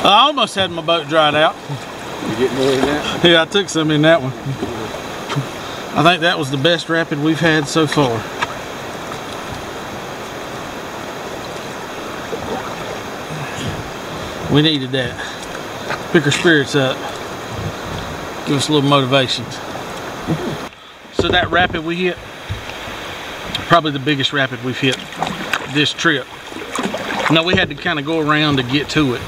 I almost had my boat dried out. You getting more in that? Yeah, I took some in that one. I think that was the best rapid we've had so far. We needed that. Pick our spirits up. Give us a little motivation. So that rapid we hit, probably the biggest rapid we've hit this trip. Now we had to kind of go around to get to it.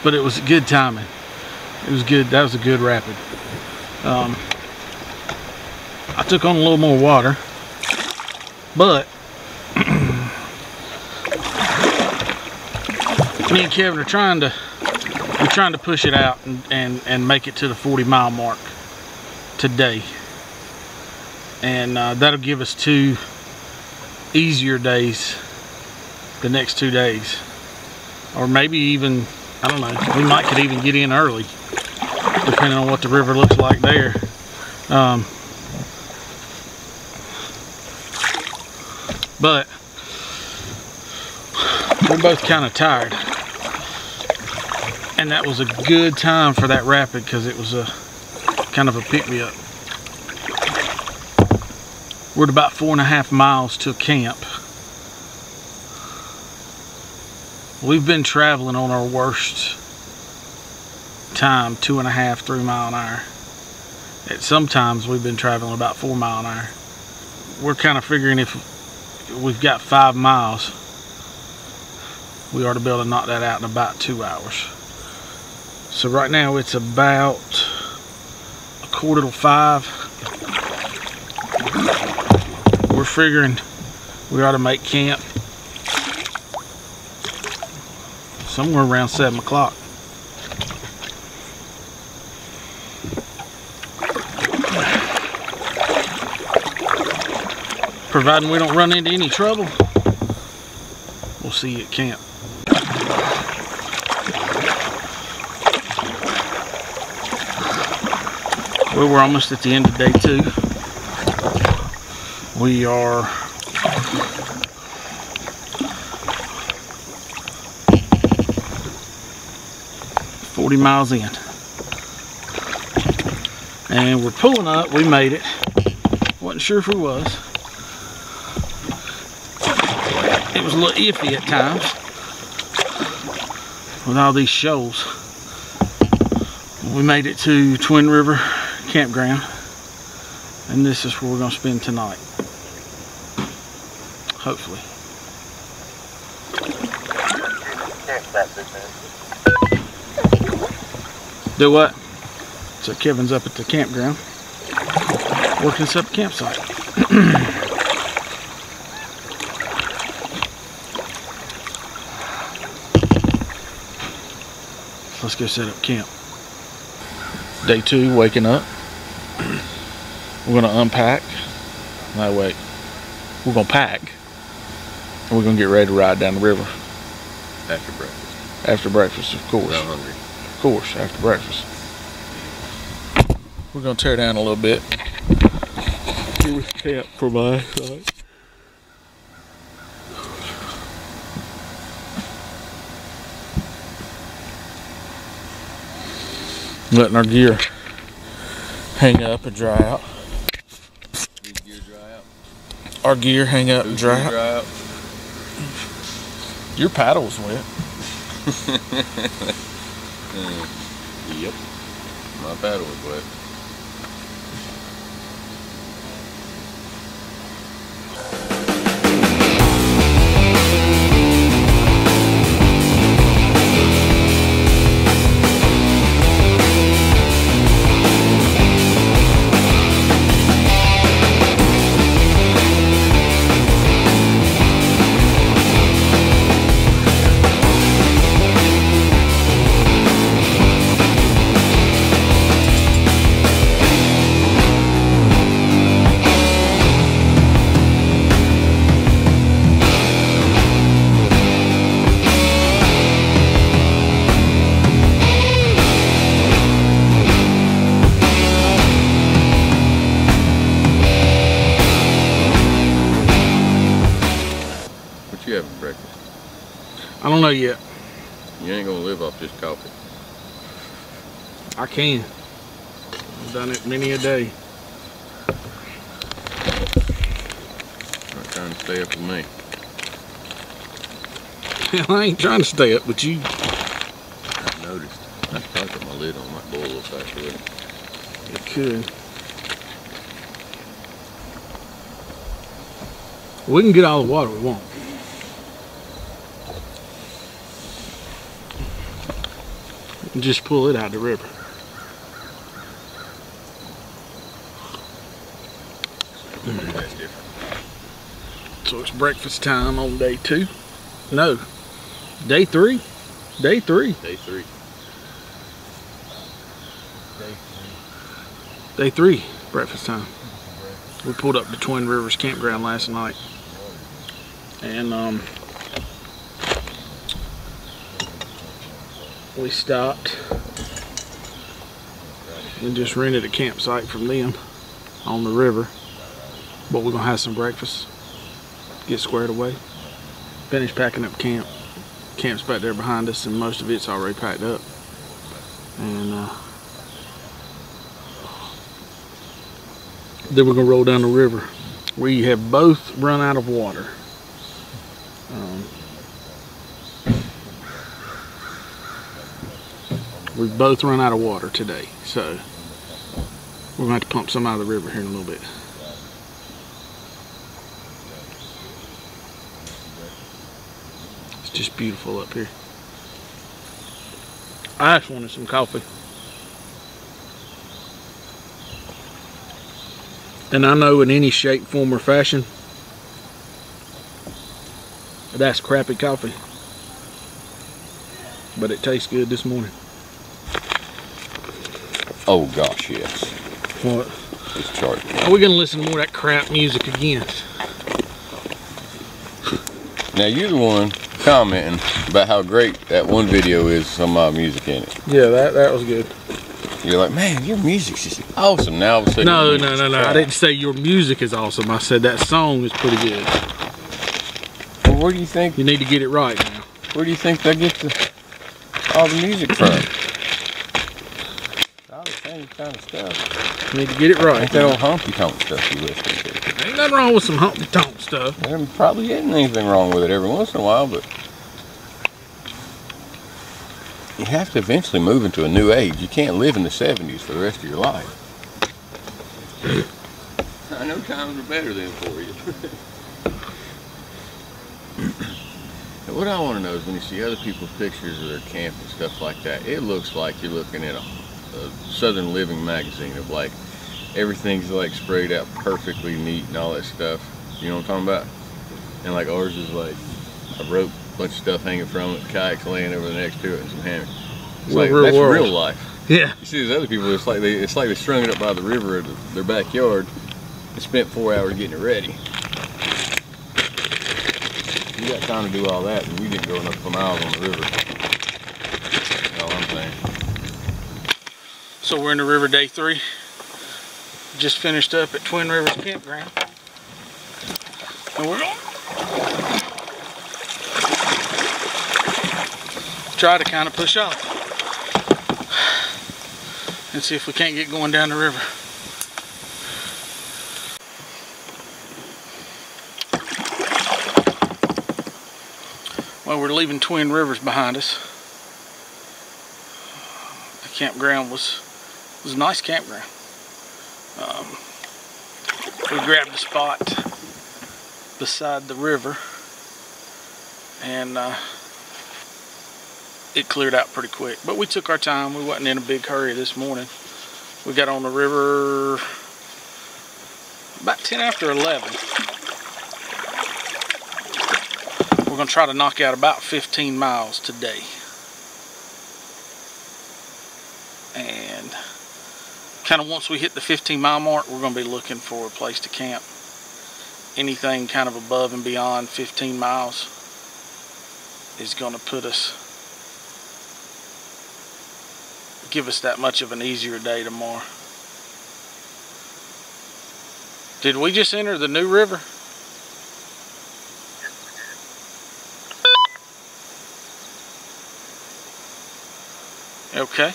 But it was good timing. It was good. That was a good rapid. I took on a little more water, but me and Kevin are trying to push it out and make it to the 40-mile mark today, and that'll give us 2 easier days the next 2 days, or maybe even, I don't know, we could even get in early depending on what the river looks like there. But we're both kind of tired, and that was a good time for that rapid because it was a kind of a pick-me-up. We're at about 4.5 miles to camp. We've been traveling on our worst time 2.5, 3 mile an hour. At sometimes we've been traveling about 4 mile an hour. We're kind of figuring if we've got 5 miles, we ought to be able to knock that out in about 2 hours. So right now it's about 4:45. We're figuring we ought to make camp somewhere around 7 o'clock. Providing we don't run into any trouble, we'll see you at camp. Well, we're almost at the end of day 2. We are 40 miles in, and we're pulling up. We made it. Wasn't sure if we was. It was a little iffy at times with all these shoals. We made it to Twin River Campground, and this is where we're going to spend tonight, hopefully. Do what? So Kevin's up at the campground working us up a campsite. Let's go set up camp. Day 2, waking up. We're gonna unpack. No, wait. We're gonna pack, and we're gonna get ready to ride down the river. After breakfast. After breakfast, of course. I'm hungry. Of course, after breakfast. We're gonna tear down a little bit. Here with camp for my side. Letting our gear hang up and dry out. Your gear dry out? Our gear hang up and dry out. Your paddle's wet. Yep. My paddle was wet. don't know yet. You ain't gonna live off this coffee. I can. I've done it many a day. Not trying to stay up with me. Hell, I ain't trying to stay up with you. I noticed. I should probably put my lid on. Might boil a little faster with it. It could. We can get all the water we want. We can just pull it out of the river. That's different. So it's breakfast time on day 2. No, day 3. Day 3. Day 3. Day 3, breakfast time. We pulled up to Twin Rivers Campground last night. And we stopped and just rented a campsite from them on the river. But we're gonna have some breakfast, get squared away, finish packing up camp. Camp's back there behind us, and most of it's already packed up. And then we're gonna roll down the river. We have both run out of water. We've both run out of water today, so we're gonna have to pump some out of the river here in a little bit. It's just beautiful up here. I just wanted some coffee. And I know in any shape, form, or fashion, that's crappy coffee. But it tastes good this morning. Oh gosh, yes. What? It's charged. Are we gonna listen to more of that crap music again? Now you're the one commenting about how great that one video is with some of my music in it. Yeah, that was good. You're like, man, your music's just awesome. Now all of a sudden. No. I didn't say your music is awesome. I said that song is pretty good. Well, where do you think? You need to get it right now. Where do you think they get all the music from? All the same kind of stuff. You need to get it right. Ain't that old honky tonk stuff you listen to? Ain't nothing wrong with some honky tonk stuff. There probably isn't anything wrong with it every once in a while, but you have to eventually move into a new age. You can't live in the 70s for the rest of your life. I know times are better than for you. What I want to know is when you see other people's pictures of their camp and stuff like that, it looks like you're looking at a Southern Living magazine of like everything's like sprayed out perfectly neat and all that stuff. You know what I'm talking about? And like ours is like a rope, bunch of stuff hanging from it, kayaks laying over next to it, and some hammers. It's like real that's world. Real life. Yeah. You see these other people, it's like they strung it up by the river in their backyard and spent 4 hours getting it ready. You got time to do all that, and we didn't go enough miles on the river. That's all I'm saying. So we're in the river day 3. Just finished up at Twin Rivers Campground. And we're going to try to kind of push off and see if we can't get going down the river. Well, we're leaving Twin Rivers behind us. The campground was a nice campground. We grabbed a spot beside the river, and it cleared out pretty quick. But we took our time. We wasn't in a big hurry this morning. We got on the river about 10 after 11. We're going to try to knock out about 15 miles today. And kind of once we hit the 15-mile mark, we're going to be looking for a place to camp. Anything kind of above and beyond 15 miles is going to give us that much of an easier day tomorrow. Did we just enter the new river? Okay.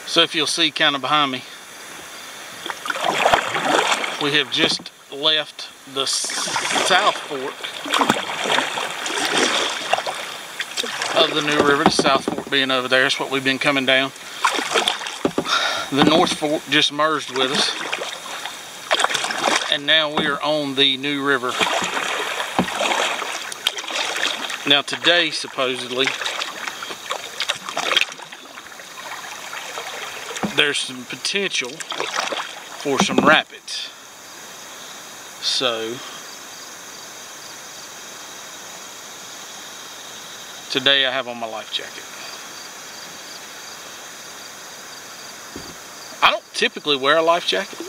So if you'll see kind of behind me, we have just left the South Fork of the New River, the South Fork being over there. That's what we've been coming down. The North Fork just merged with us, and now we are on the New River. Now today, supposedly, there's some potential for some rapids. So today I have on my life jacket. I don't typically wear a life jacket.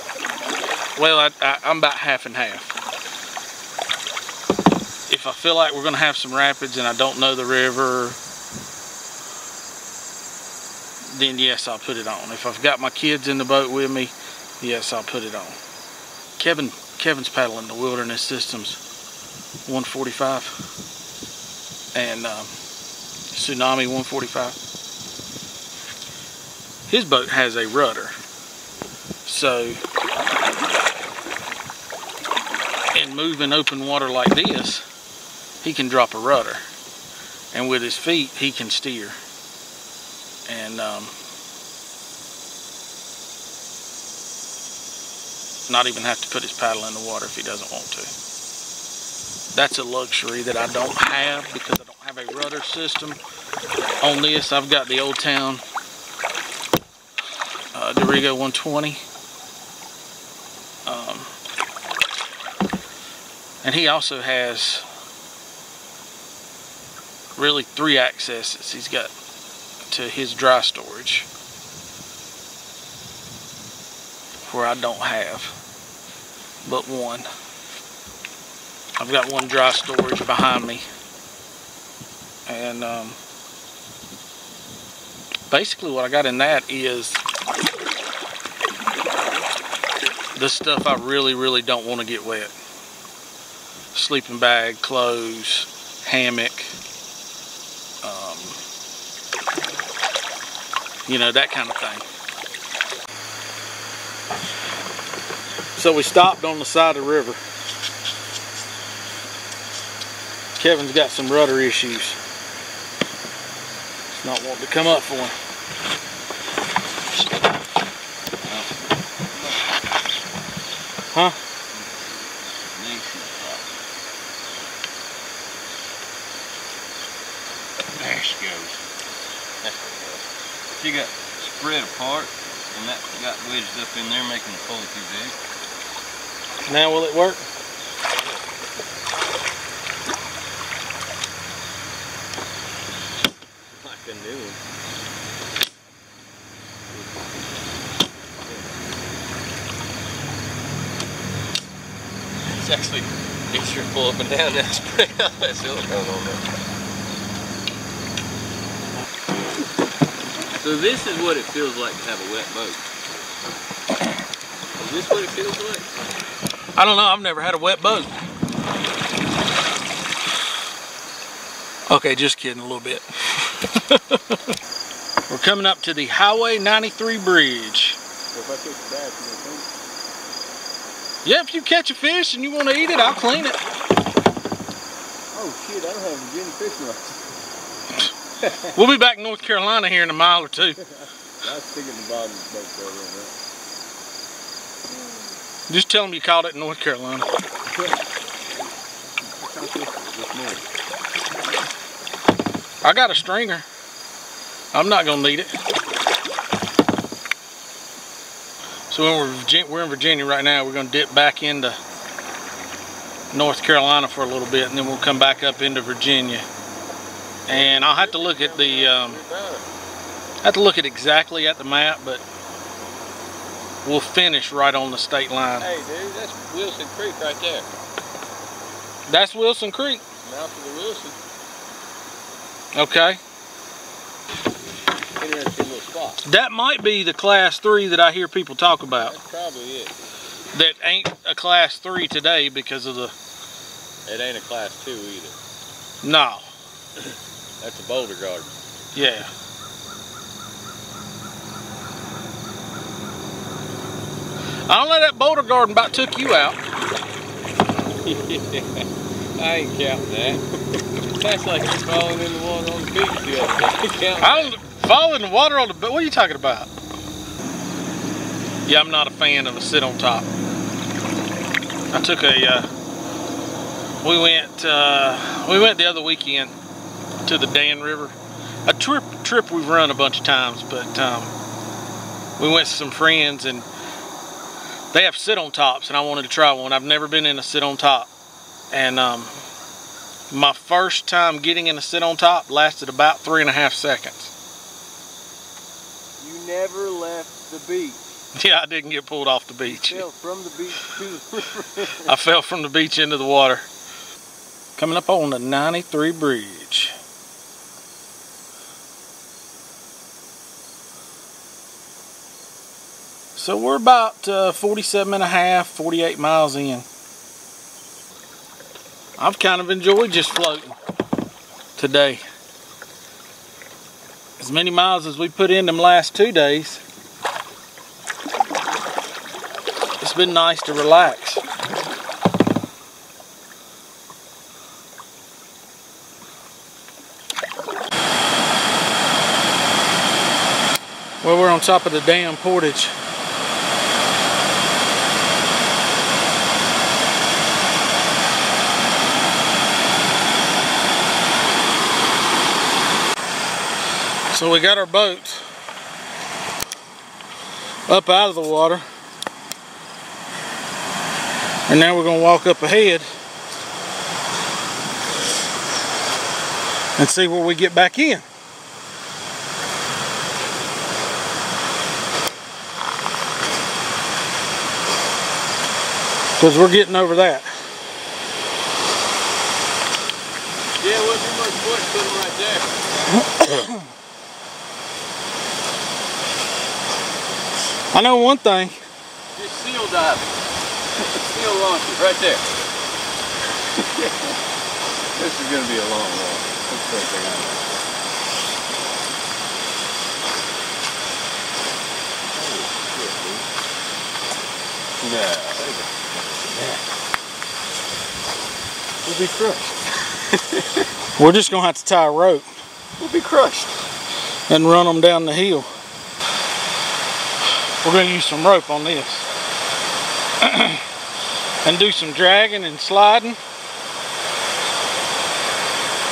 Well, I'm about half and half. If I feel like we're going to have some rapids and I don't know the river, then yes, I'll put it on. If I've got my kids in the boat with me, yes, I'll put it on. Kevin's paddling the Wilderness Systems 145 and Tsunami 145. His boat has a rudder, so in moving open water like this, he can drop a rudder, and with his feet he can steer, and not even have to put his paddle in the water if he doesn't want to. That's a luxury that I don't have because I don't have a rudder system on this. I've got the Old Town Dorigo 120, and he also has really 3 accesses he's got to his dry storage, where I don't have but one. I've got one dry storage behind me, and basically what I got in that is the stuff I really don't want to get wet. Sleeping bag, clothes, hammock, you know, that kind of thing. So we stopped on the side of the river. Kevin's got some rudder issues. It's not wanting to come up for him. Huh? There she goes. She got spread apart, and that got wedged up in there, making the pulley too big. Now will it work? Like a new one. It's actually easier to pull up and down now. Spray out that silicone on there. So this is what it feels like to have a wet boat. Is this what it feels like? I don't know, I've never had a wet boat. Okay, just kidding a little bit. We're coming up to the Highway 93 bridge. So if I catch a bass, you gonna clean it? Yeah, if you catch a fish and you want to eat it, I'll clean it. Oh shit, I don't have Virginia fishing rods. We'll be back in North Carolina here in a mile or 2. I was thinking the bottom of the boat there, right? Just tell them you caught it in North Carolina. I got a stringer. I'm not gonna need it. So we're in Virginia right now. We're gonna dip back into North Carolina for a little bit, and then we'll come back up into Virginia. And I'll have to look at the exactly at the map, but we'll finish right on the state line. Hey dude, that's Wilson Creek right there. That's Wilson Creek. Mouth of the Wilson. Okay. Interesting little spot. That might be the class 3 that I hear people talk about. That's probably it. That ain't a class 3 today because of the... It ain't a class 2 either. No. That's a boulder garden. Yeah. I don't let that boulder garden about took you out. I ain't counting that. That's like you falling in the water on the beach the other day. I don't fall in the water on the beach. What are you talking about? Yeah, I'm not a fan of a sit on top. I took a, we went the other weekend to the Dan River. A trip we've run a bunch of times, but we went to some friends and they have sit on tops and I wanted to try one. I've never been in a sit on top. And my first time getting in a sit on top lasted about 3.5 seconds. You never left the beach. Yeah, I didn't get pulled off the beach. You fell from the beach to the river. I fell from the beach into the water. Coming up on the 93 bridge. So we're about 47.5, 48 miles in. I've kind of enjoyed just floating today. As many miles as we put in them last 2 days. It's been nice to relax. Well, we're on top of the dam portage. So we got our boat up out of the water, and now we're going to walk up ahead and see where we get back in. Because we're getting over that. Yeah, it wouldn't be much point putting right there. I know one thing. Just seal diving. Seal launching right there. This is going to be a long walk. That's the first thing I know. No. We'll be crushed. We're just going to have to tie a rope. We'll be crushed. And run them down the hill. We're going to use some rope on this. And do some dragging and sliding.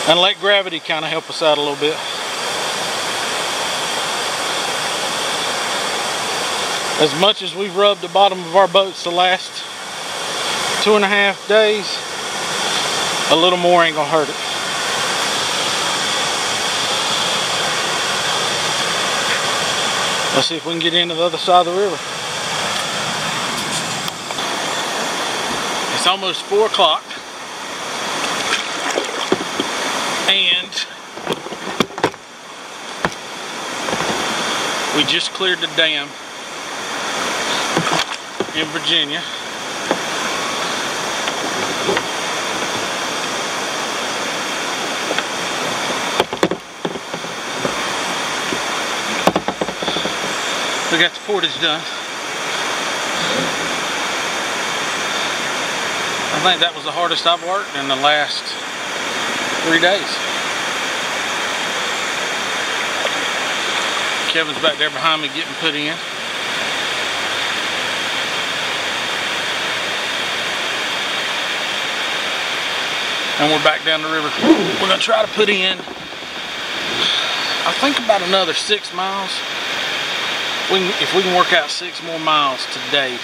And let gravity kind of help us out a little bit. As much as we've rubbed the bottom of our boats the last 2.5 days, a little more ain't going to hurt it. Let's see if we can get into the other side of the river. It's almost 4 o'clock. And we just cleared the dam in Virginia. We got the portage done. I think that was the hardest I've worked in the last 3 days. Kevin's back there behind me getting put in. And we're back down the river. We're gonna try to put in, I think, about another 6 miles. If we can work out 6 more miles today,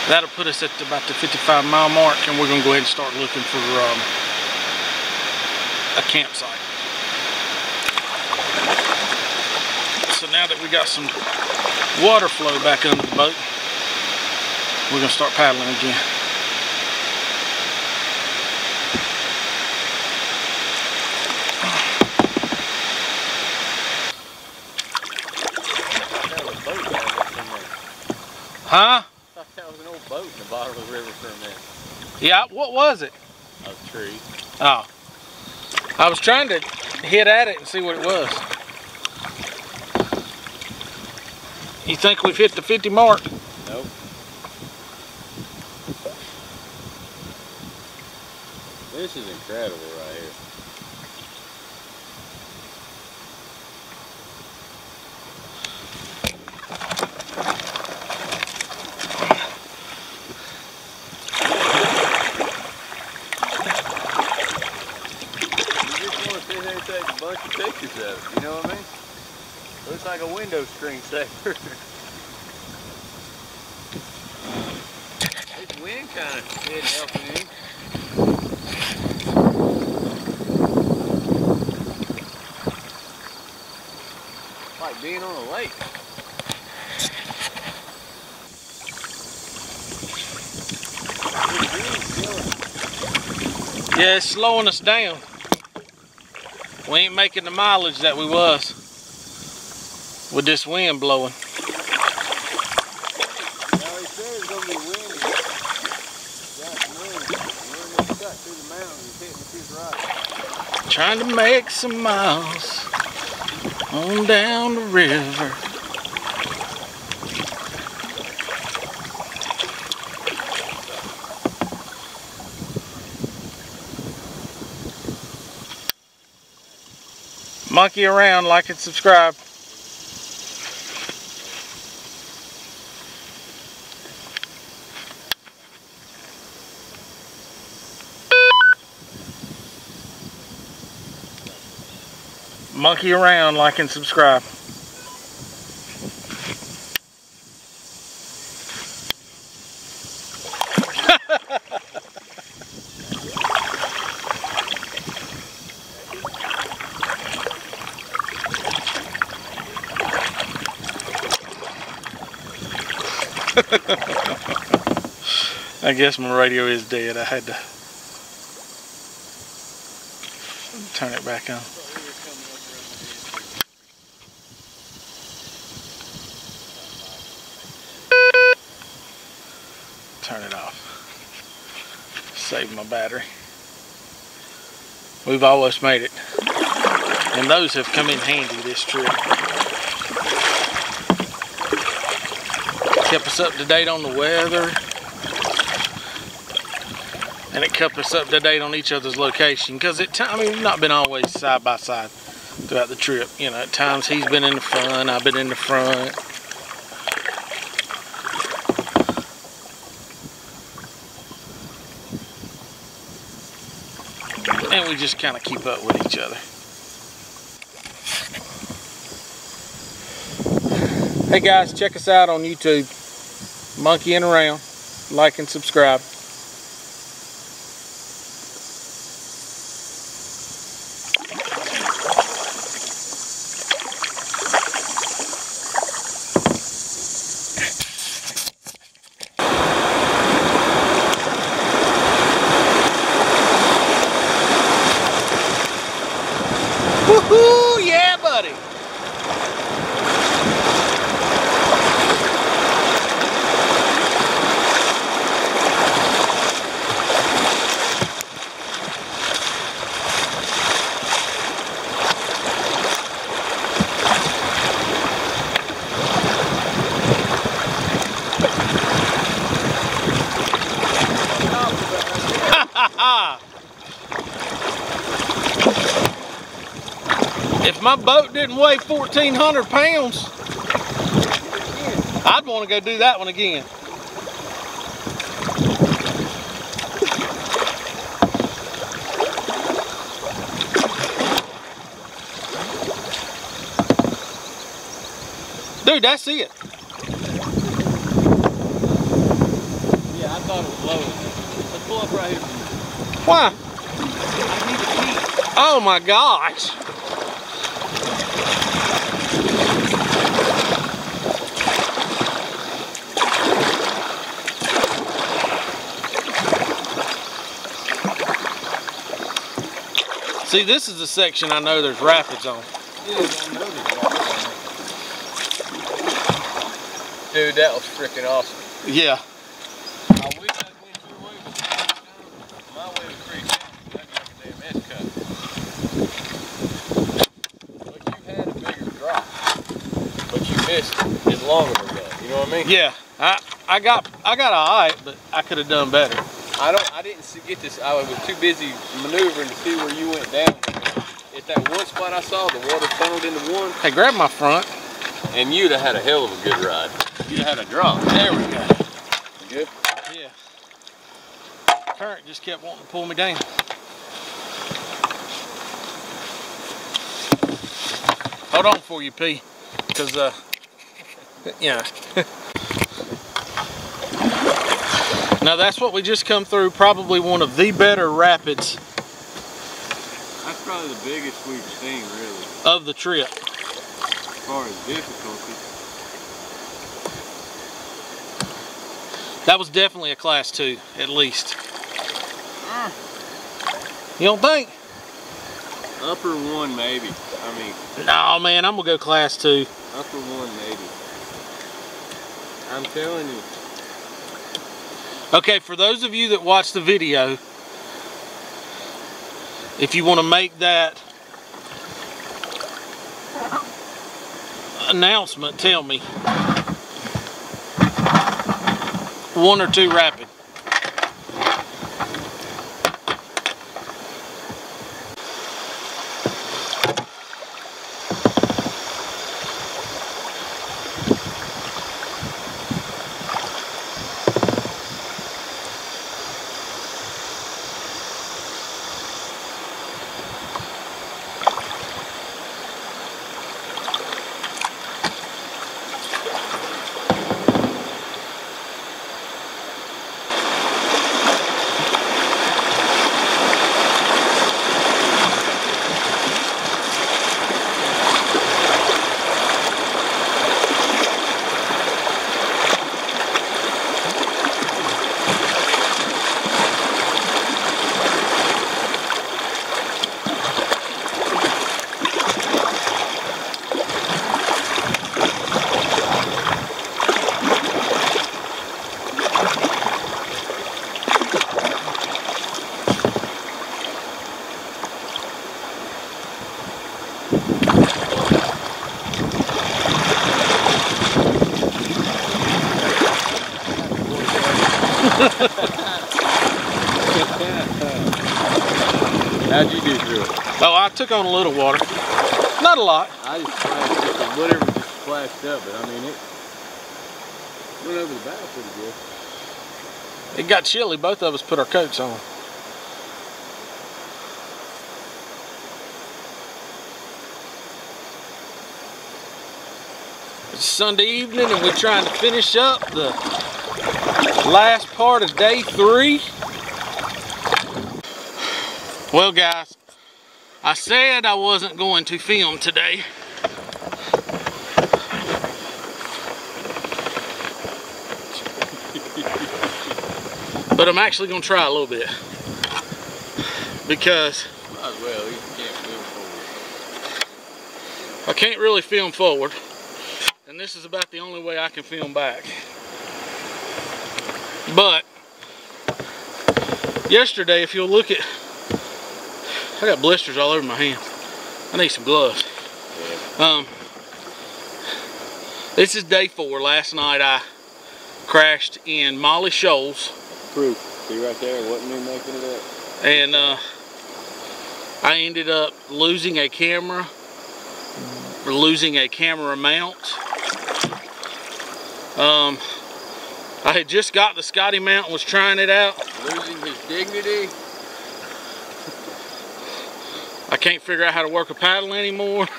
that'll put us at about the 55-mile mark, and we're going to go ahead and start looking for a campsite. So now that we got some water flow back under the boat, we're going to start paddling again. Huh? I thought that was an old boat in the bottom of the river for a minute. Yeah, what was it? A tree. Oh. I was trying to hit at it and see what it was. You think we've hit the 50 mark? Nope. This is incredible right here. Take a bunch of pictures of it, you know what I mean? Looks like a window screensaver. This wind kind of isn't helping him. Like being on a lake. Yeah, it's slowing us down. We ain't making the mileage that we was with this wind blowing. Now he said it's gonna be windy. Got wind. We're gonna cut through the mountains and hitting his right. Trying to make some miles on down the river. Monkey around, like and subscribe. Monkey around, like and subscribe. I guess my radio is dead. I had to turn it back on. Turn it off. Save my battery. We've almost made it. And those have come in handy this trip. Kept us up to date on the weather. And it kept us up to date on each other's location. Because we've not been always side by side throughout the trip. You know, at times he's been in the front, I've been in the front. And we just kind of keep up with each other. Hey guys, check us out on YouTube. Monkeying around. Like and subscribe. Woohoo! Yeah, buddy! If my boat didn't weigh 1,400 pounds, I'd want to go do that one again. Dude, that's it. Yeah, I thought it was lower. Let's pull up right here. Why? I need to pee. Oh my gosh. See, this is the section I know there's rapids on. Yeah, I know there's rapids on. Dude, that was freaking awesome. Yeah. I wish I went your way, but my way was pretty good. That's like a damn S-cut. missed as long as that. You know what I mean? Yeah, I got alright, but I could have done better. I didn't get this. I was too busy maneuvering to see where you went down. At that one spot I saw, the water funneled into one. Hey, grab my front. And you'd have had a hell of a good ride. You'd have had a drop. There we go. You good? Yeah. Current just kept wanting to pull me down. Hold on for you, P. Because, yeah. Now that's what we just come through. Probably one of the better rapids. That's probably the biggest we've seen, really. Of the trip. As far as difficulty. That was definitely a class 2, at least. You don't think? Upper 1, maybe. I mean. No, man, I'm gonna go class 2. Upper 1, maybe. I'm telling you. Okay, for those of you that watch the video, if you want to make that announcement, tell me. 1 or 2 rapid. How'd you do through it? Oh, I took on a little water. Not a lot. I just splashed it, whatever just splashed up, but I mean it went over the bow pretty good. It got chilly. Both of us put our coats on. It's Sunday evening and we're trying to finish up the last part of day 3. Well guys, I said I wasn't going to film today. But I'm actually going to try a little bit. Because might as well, you can't film forward. I can't really film forward. And this is about the only way I can film back. But yesterday, if you'll look at, I got blisters all over my hands. I need some gloves. Yeah. This is day 4. Last night I crashed in Molly Shoals. Proof. See right there, wasn't me making it up. And I ended up losing a camera, losing a camera mount. I had just got the Scotty mount and was trying it out. Losing his dignity. I can't figure out how to work a paddle anymore. He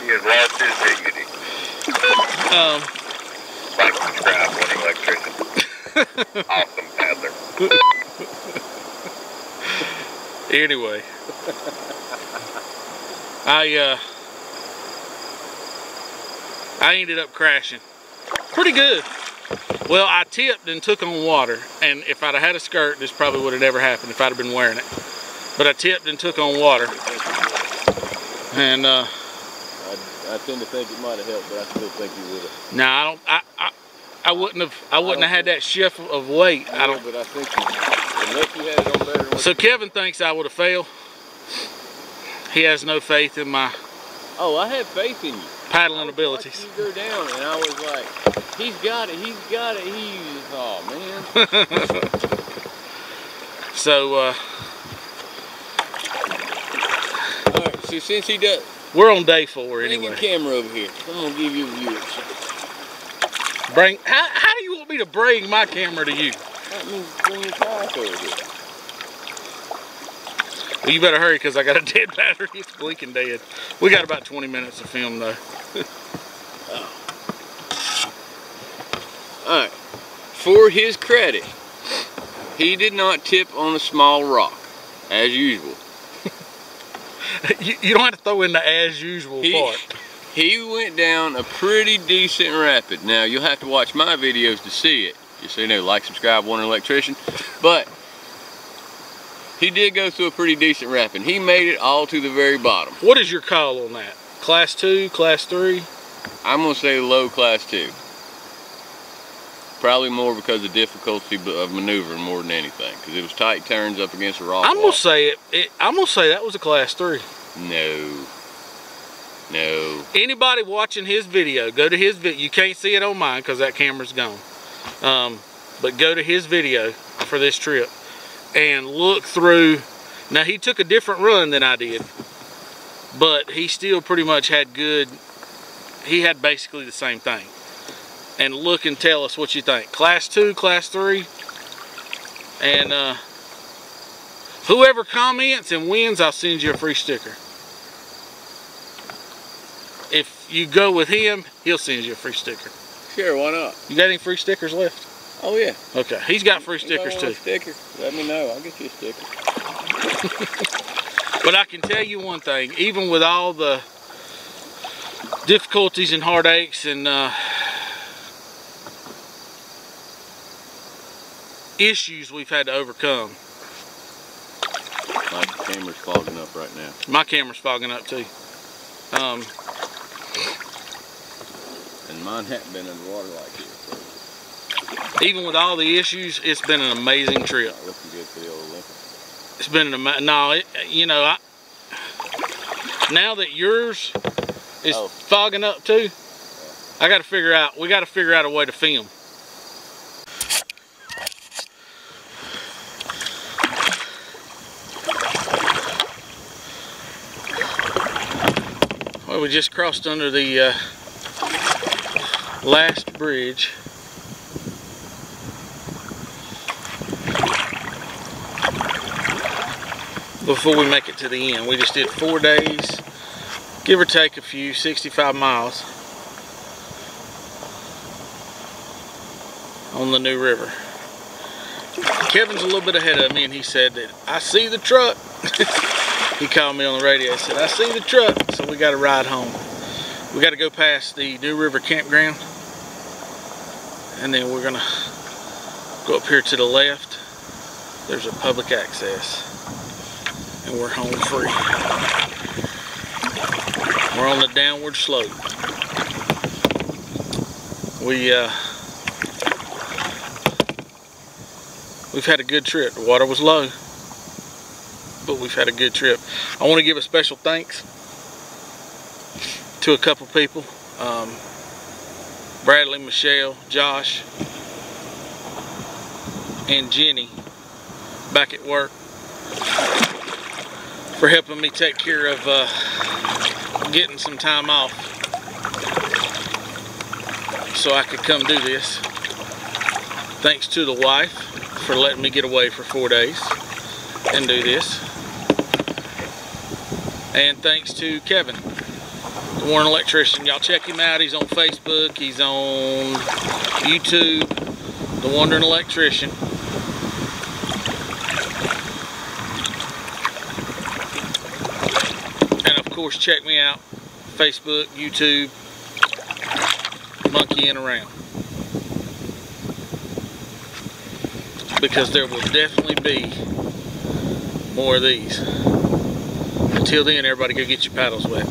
has lost his dignity. Like subscribe, Wondering Electrician. Awesome paddler. Anyway, I ended up crashing. Pretty good. Well, I tipped and took on water, and if I'd have had a skirt, this probably would have never happened if I'd have been wearing it. But I tipped and took on water, and I tend to think it might have helped, but I still think you would have. No, I don't. I wouldn't have had that shift of weight. I don't. But I think unless you had it on better. So Kevin thinks I would have failed. He has no faith in my. Oh, I have faith in you. paddling abilities. You go down, and I was like, he's got it, oh man. So, alright, so since he does, we're on day 4 bring anyway. your camera over here. I'm gonna give you viewers. How do you want me to bring my camera to you? That means bring your kayak over here. Well, you better hurry because I got a dead battery. It's blinking dead. We got about 20 minutes of film though. Alright, for his credit, he did not tip on a small rock, as usual. You don't have to throw in the as usual part. He went down a pretty decent rapid. Now, you'll have to watch my videos to see it. Just so you know, like, subscribe, Wondering Electrician. But he did go through a pretty decent rapid. He made it all to the very bottom. What is your call on that? Class 2, class 3? I'm going to say low class 2. Probably more because of difficulty of maneuvering more than anything. Because it was tight turns up against a rock I'm wall. going to say I'm going to say that was a class 3. No. No. Anybody watching his video, go to his video. You can't see it on mine because that camera's gone. But go to his video for this trip and look through. Now, he took a different run than I did, but he still pretty much had good. He had basically the same thing. And look and tell us what you think. Class 2, class 3, and whoever comments and wins, I'll send you a free sticker. If you go with him, he'll send you a free sticker. Sure, why not? You got any free stickers left? Oh yeah. Okay, he's got free stickers too. Sticker? Let me know. I'll get you a sticker. But I can tell you one thing, even with all the difficulties and heartaches and issues we've had to overcome. My camera's fogging up right now. My camera's fogging up too. And mine hadn't been underwater like this. So. Even with all the issues, it's been an amazing trip. Not looking good for the old Olympic. It's been an you know, now that yours is fogging up too, we got to figure out a way to film. Well, we just crossed under the last bridge. Before we make it to the end. We just did 4 days, give or take a few, 65 miles on the new river. Kevin's a little bit ahead of me and he said that, I see the truck. He called me on the radio and said, I see the truck. So we got to ride home. We got to go past the new River Campground. And then we're going to go up here to the left. There's a public access. And we're home free. We're on the downward slope. We've had a good trip. The water was low, but we've had a good trip. I want to give a special thanks to a couple people. Bradley, Michelle, Josh, and Jenny back at work for helping me take care of getting some time off so I could come do this. Thanks to the wife for letting me get away for 4 days and do this. And thanks to Kevin, the Wondering Electrician. Y'all check him out. He's on Facebook. He's on YouTube, the Wondering Electrician. And of course, check me out, Facebook, YouTube, monkeying around. Because there will definitely be more of these. Until then, everybody go get your paddles wet.